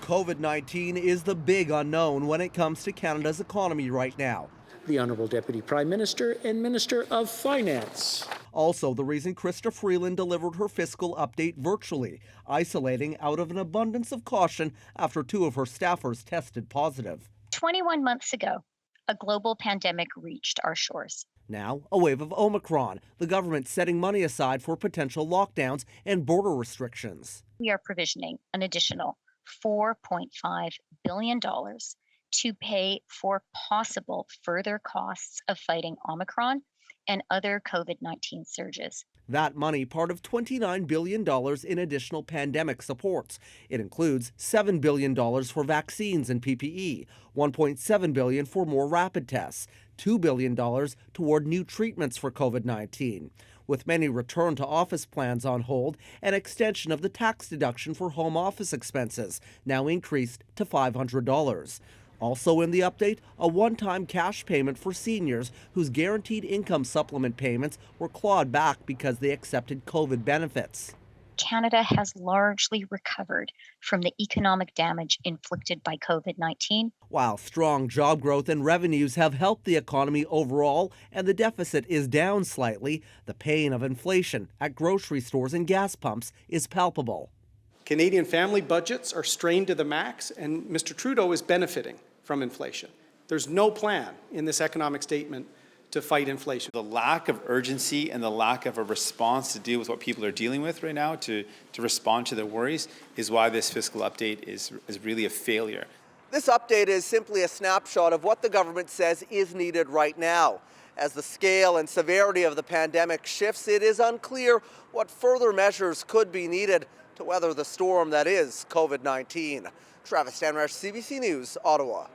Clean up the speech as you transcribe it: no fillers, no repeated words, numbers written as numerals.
COVID-19 is the big unknown when it comes to Canada's economy right now. The Honourable Deputy Prime Minister and Minister of Finance. Also, the reason Chrystia Freeland delivered her fiscal update virtually, isolating out of an abundance of caution after 2 of her staffers tested positive. 21 months ago, a global pandemic reached our shores. Now, a wave of Omicron, the government setting money aside for potential lockdowns and border restrictions. We are provisioning an additional $4.5 billion to pay for possible further costs of fighting Omicron and other COVID-19 surges. That money part of $29 billion in additional pandemic supports. It includes $7 billion for vaccines and PPE, $1.7 billion for more rapid tests, $2 billion toward new treatments for COVID-19. With many return to office plans on hold, an extension of the tax deduction for home office expenses, now increased to $500. Also in the update, a one-time cash payment for seniors whose guaranteed income supplement payments were clawed back because they accepted COVID benefits. Canada has largely recovered from the economic damage inflicted by COVID-19. While strong job growth and revenues have helped the economy overall and the deficit is down slightly, the pain of inflation at grocery stores and gas pumps is palpable. Canadian family budgets are strained to the max, and Mr. Trudeau is benefiting from inflation. There's no plan in this economic statement to fight inflation. The lack of urgency and the lack of a response to deal with what people are dealing with right now, to respond to their worries, is why this fiscal update is really a failure. This update is simply a snapshot of what the government says is needed right now. As the scale and severity of the pandemic shifts, it is unclear what further measures could be needed to weather the storm that is COVID-19. Travis Stanrash, CBC News, Ottawa.